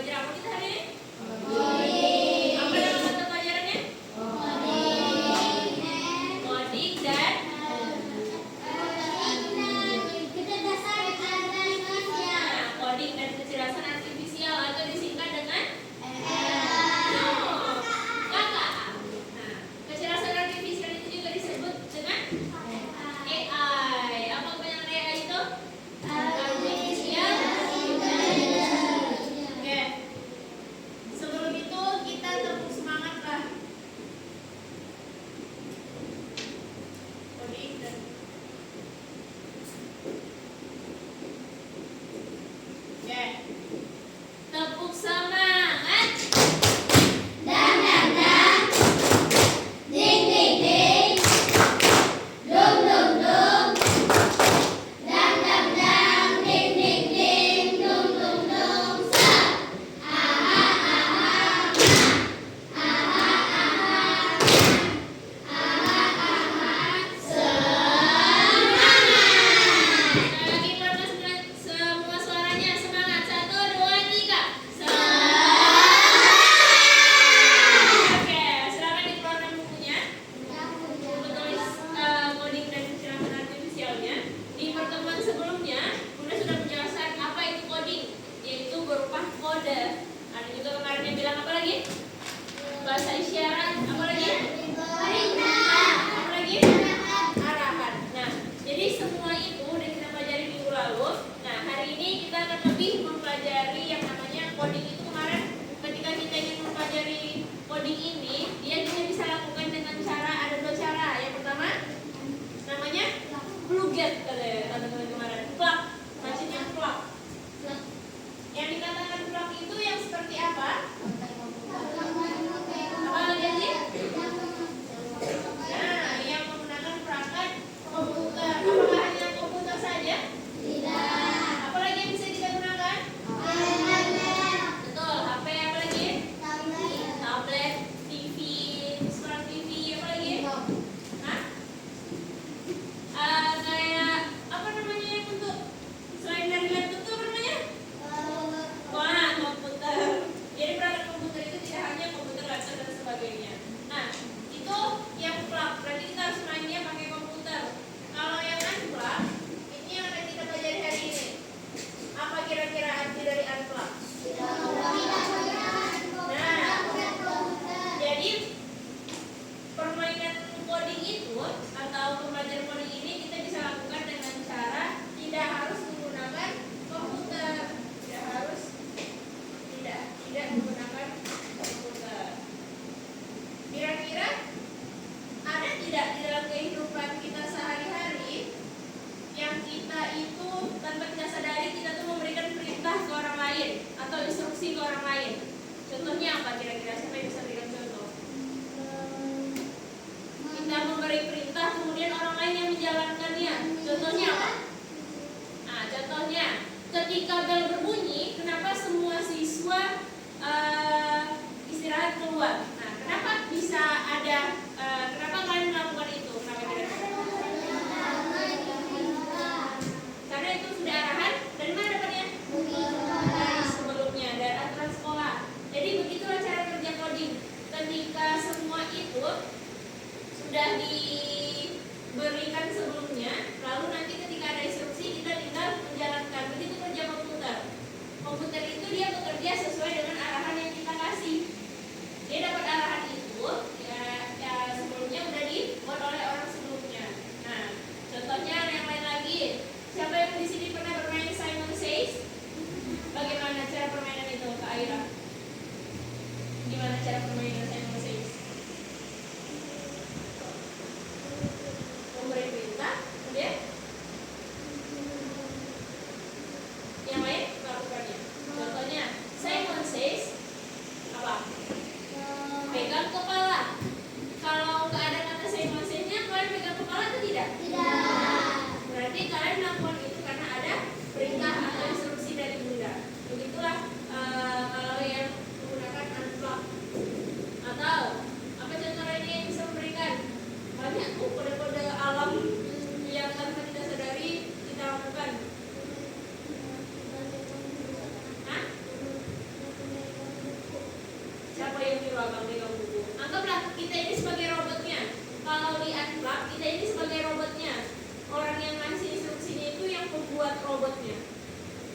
belajar apa kita hari ini? Apa nama mata pelajarannya? Coding dan coding dan kecerdasan artifisial atau disingkat dengan kakak. Nah, kecerdasan artifisial itu juga disebut dengan AI. Apa kepanjangan AI itu? Artificial Intelligence. Oke.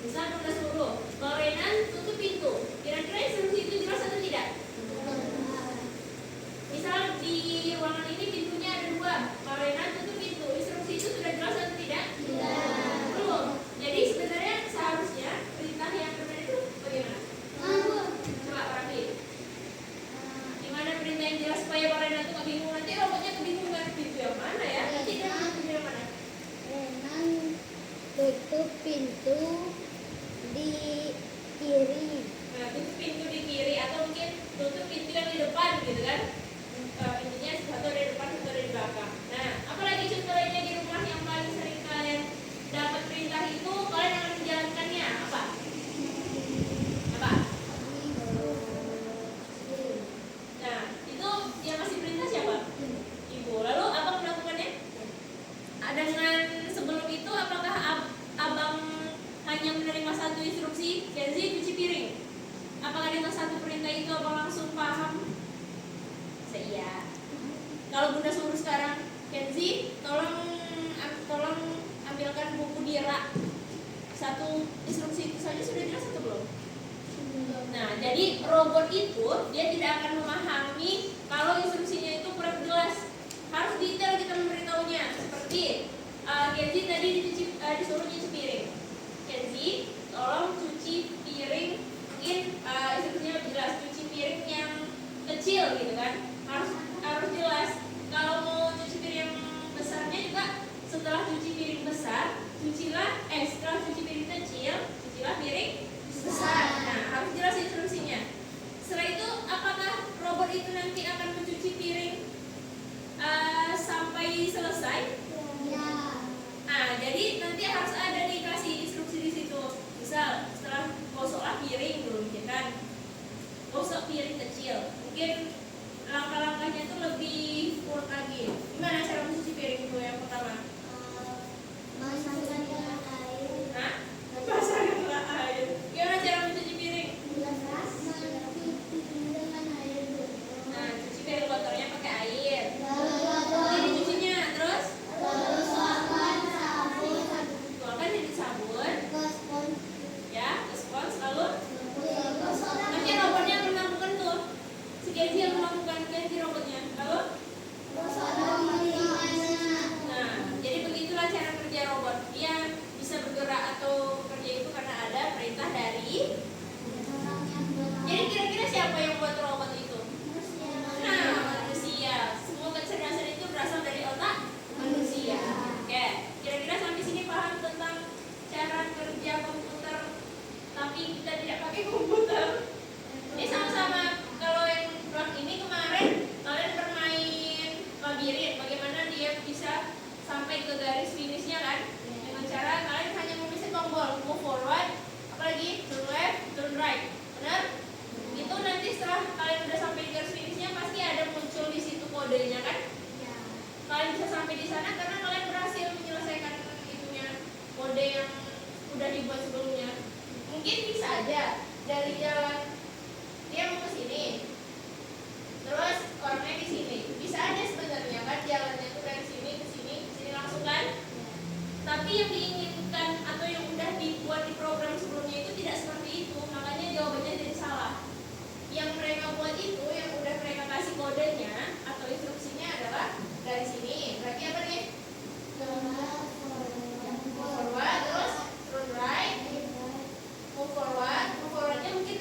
Misal udah suruh, Bang Renan tutup pintu. Kira-kira instruksi itu jelas atau tidak? Misal di ruangan ini pintunya ada 2, Bang Renan tutup pintu. Instruksi itu sudah jelas atau tidak? Belum. Jadi sebenarnya seharusnya perintah yang benar itu bagaimana? Coba rapi. Gimana perintah yang jelas supaya Bang Renan itu nggak bingung, nanti robotnya kebingungan pintu yang mana ya? Tidak, pintu yang mana? Renan tutup pintu di kiri. Nah, tutup pintu di kiri atau mungkin tutup pintu yang di depan gitu kan? Pintunya satu dari depan, satu dari belakang. Nah, apalagi contoh lainnya di rumah yang paling sering kalian dapat perintah itu kalian akan menjalankannya apa? Apa? Nah, itu yang kasih perintah siapa? Ibu. Lalu abang melakukannya? Dengan sebelum itu apakah abang hanya menerima satu instruksi, Kenzi cuci piring? Apakah dengan satu perintah itu abang langsung paham? Iya. Kalau bunda suruh sekarang, Kenzi, tolong ambilkan buku di rak. Satu instruksi itu saja sudah jelas atau belum? Nah, jadi robot itu dia tidak akan memahami kalau instruksinya itu kurang jelas. Harus detail kita memberitahunya. Seperti Kenzi tadi disuruh cuci piring. Kenzi, tolong cuci piring. Mungkin instruksinya lebih jelas, cuci piring yang kecil gitu kan. Harus jelas. Kalau mau cuci piring yang besarnya juga setelah cuci piring besar, setelah cuci piring kecil, cucilah piring besar. Nah, harus jelas instruksinya. Setelah itu apakah robot itu nanti akan mencuci piring sampai selesai? Ya. Nah, jadi nanti harus ada dikasih instruksi di situ. Misal setelah gosoklah piring dulu kan. Gosok piring kecil. Mungkin langkah-langkahnya itu lebih kurang lagi. Gimana cara mencuci piring itu yang pertama? Masukkan ke air. Nah, basahkanlah air. Gimana cara mencuci piring? Mencuci dengan air dulu. Nah, cuci piring kotornya pakai air. Lalu Jadi cucinya terus tuangkan sabun tuangkan jadi sabun, ke spons. ya, ke spons lalu Gosok nanti robotnya akan melakukan tuh. Si Kenzi yang melakukan robotnya. Lalu nah, jadi begitulah cara kerja robot. Dia bisa bergerak atau bekerja itu karena ada perintah dari. Jadi kira-kira siapa yang buat robot itu? Nah, manusia. Semua kecerdasan itu berasal dari otak manusia. Oke, kira-kira sampai sini paham tentang cara kerja komputer, tapi kita tidak pakai komputer. Ini sama-sama. Kalau yang blog ini kemarin kalian bermain labirin, bagaimana dia bisa sampai ke garis finishnya kan? Dengan cara kalian hanya memencet tombol move forward, apalagi turn left, turn right, benar? Itu nanti setelah kalian udah sampai di garis finishnya pasti ada muncul di situ kodenya kan? Kalian bisa sampai di sana karena kalian berhasil menyelesaikan itunya kode yang udah dibuat sebelumnya. Mungkin bisa aja dari jalan dia mau ke sini, terus orangnya di sini. Bisa aja sebenarnya kan jalannya tuh dari sini ke sini langsung kan? Tapi yang diinginkan atau yang udah dibuat di program sebelumnya itu tidak seperti itu, makanya jawabannya jadi salah. Yang mereka buat itu, yang udah mereka kasih kodenya atau instruksinya adalah dari sini. Berarti apa nih? Forward, terus turn right, move forward. Move forwardnya mungkin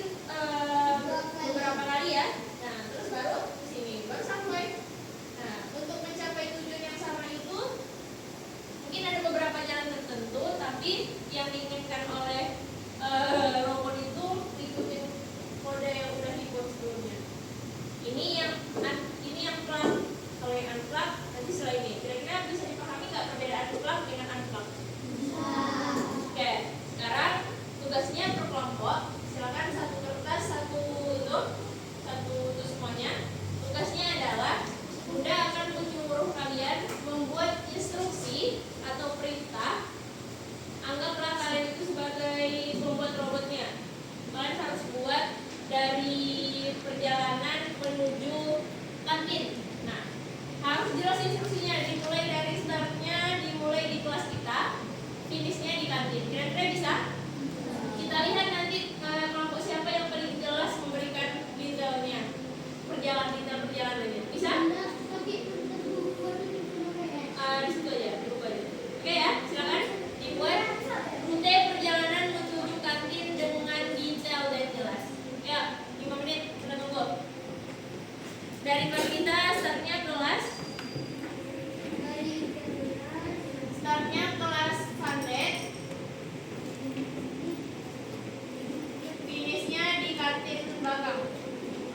belakang.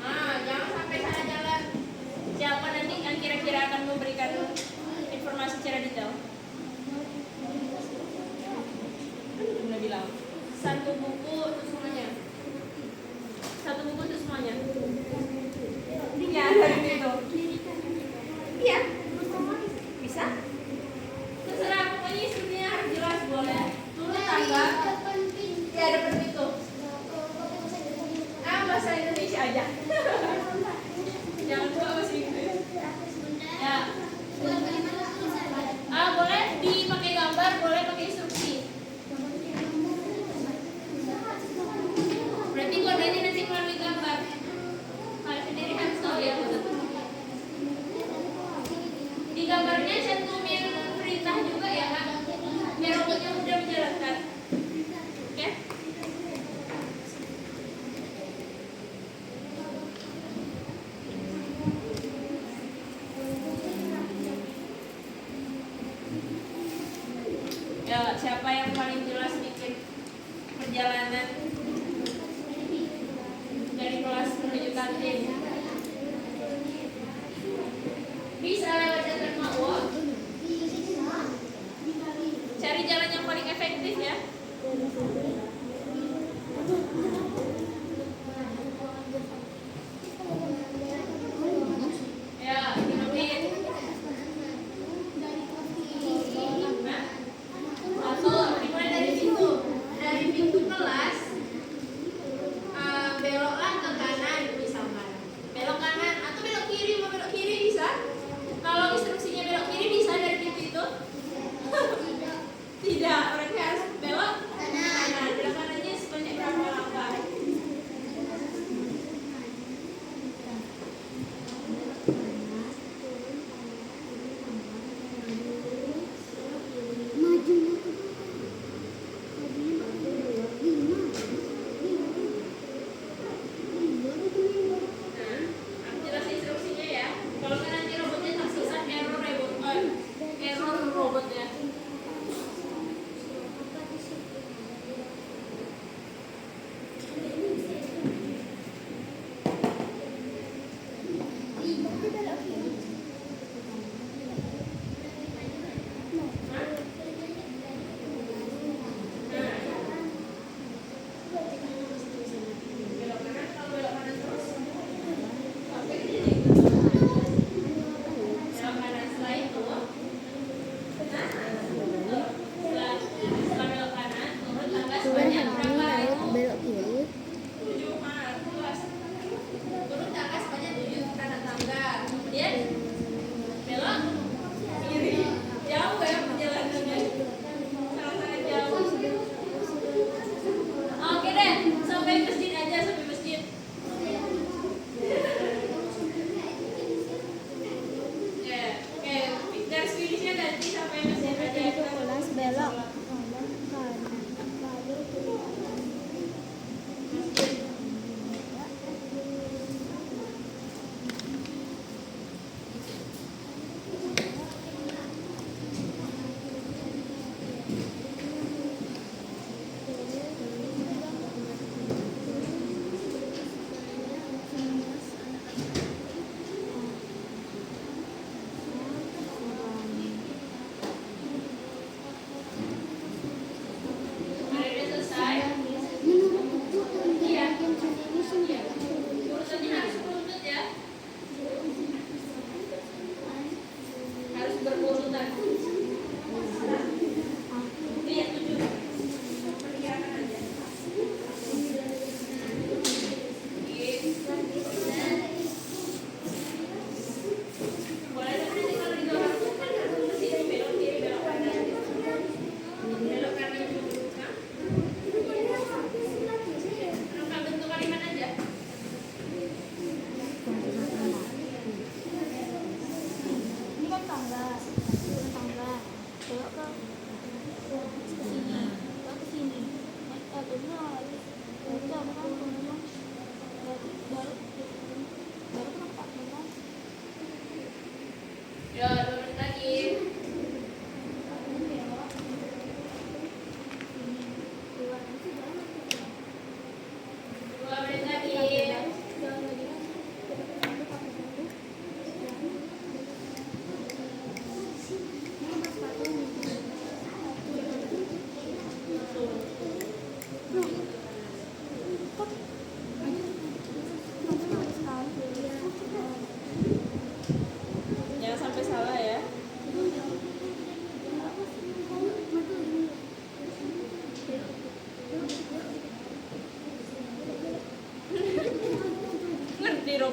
Nah, jangan sampai salah jalan. Siapa nanti yang kira-kira akan memberikan informasi secara detail? Udah bilang. Satu buku untuk semuanya. Satu buku untuk semuanya. Iya, dari itu. Iya. Bisa? Terserah, pokoknya instruksinya harus jelas, boleh turun tangga. Ya, depan pintu. Bahasa Indonesia aja. Jangan lupa bahasa Inggris. Ya. Boleh dipakai gambar, boleh pakai instruksi. Berarti kodenya nanti melalui gambar. Kalian sendiri harus tahu ya. Di gambarnya cantumin perintah juga ya, Kak. Biar robotnya mudah menjalankan. Oke? Ya, siapa yang paling jelas bikin perjalanan dari kelas menuju kantin? Bisa lewat jalan Mawo. Cari jalan yang paling efektif ya. Ya, dinomin. Nah, satu, dimulai dari pintu. Dari pintu kelas, beloklah ke kanan misalkan.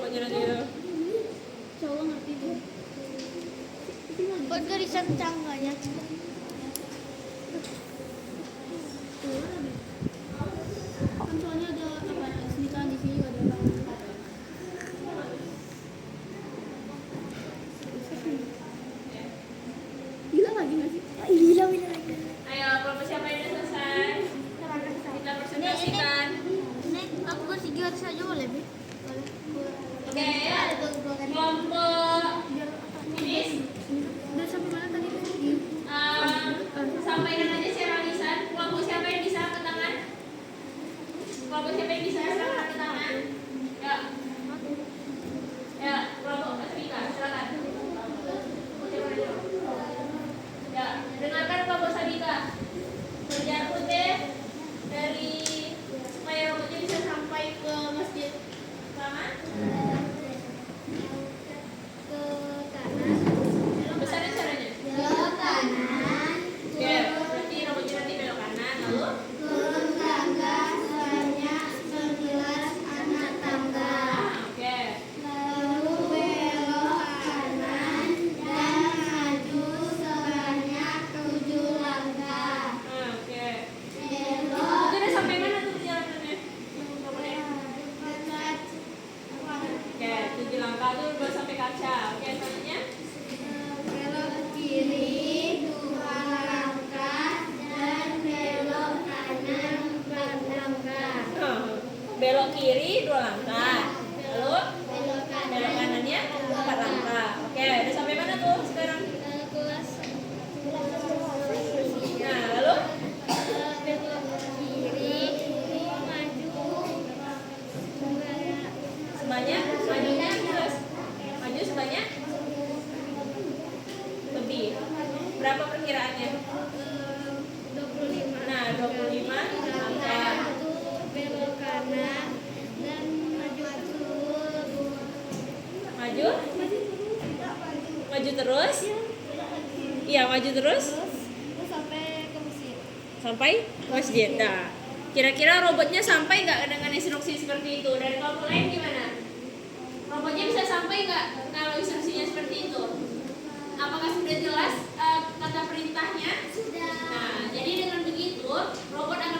robotnya nanti itu. Cowok ngerti tuh. Buat garisan tangganya. Kan soalnya ada apa? Senikan di sini ada apa? Gila lagi nggak sih? Gila lagi. Ayo, kelompok siapa yang udah selesai? Kita presentasikan. Nek, aku kasih giat saja boleh, Bi? Boleh. Oke, ya. Kelompok Finis. Udah sampai mana tadi? Sampaikan aja secara lisan. Kelompok siapa yang bisa angkat tangan? Kelompok siapa yang bisa angkat tangan? Ya. Ya, kelompok Asmika, silakan. Ya, dengarkan kelompok Sabika. Kerjaan putih dari supaya robotnya bisa sampai ke masjid sama Ke kanan. besarin caranya. Belok kanan. Oke, berarti robotnya nanti belok kanan lalu Turun tangga sebanyak 11 anak tangga. oke. Lalu belok kanan dan maju sebanyak 7 langkah. Oke. Belok Itu udah sampai mana tuh perjalanannya? Robotnya? Oke, 7 langkah tuh baru sampai kaca. Oke, selanjutnya. belok kiri 2 langkah dan belok kanan 4 langkah. Belok kiri 2 langkah. Lalu Belok belok kanannya 4 langkah. Oke, udah sampai mana tuh sekarang? kelas Nah, lalu belok kiri maju sebanyak majunya terus maju sebanyak lebih. Berapa perkiraannya? 25. Nah, 25 langkah. Belok kanan dan maju Maju? Maju terus? Iya, maju terus sampai ke masjid. sampai masjid. Nah, kira-kira robotnya sampai nggak dengan instruksi seperti itu? Dari kelompok lain gimana? Robotnya bisa sampai nggak kalau instruksinya seperti itu? Apakah sudah jelas kata perintahnya? Sudah. Nah, jadi dengan begitu robot akan